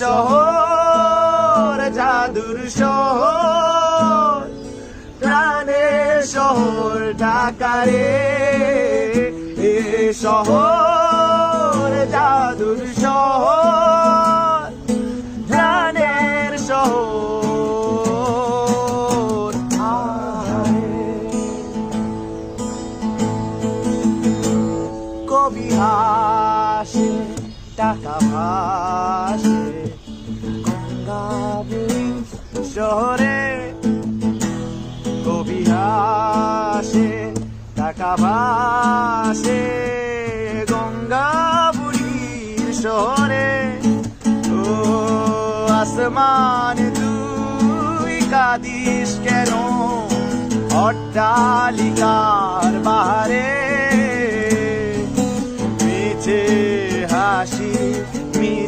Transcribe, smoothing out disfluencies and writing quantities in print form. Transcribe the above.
শহর জাদুর শহর, প্রাণের শহর ঢাকা রে। এ শহর জাদুর শহর, প্রাণের শহর। কবি হাসে টাকা ভাসে গঙ্গাবুড়ি শহরে। কবি হাসে টাকা ভাসে গঙ্গাবুড়ির শহরে। ও আসমান তুই কাঁদিস কেন অট্টালিকার বাহারে? মিছে হাসি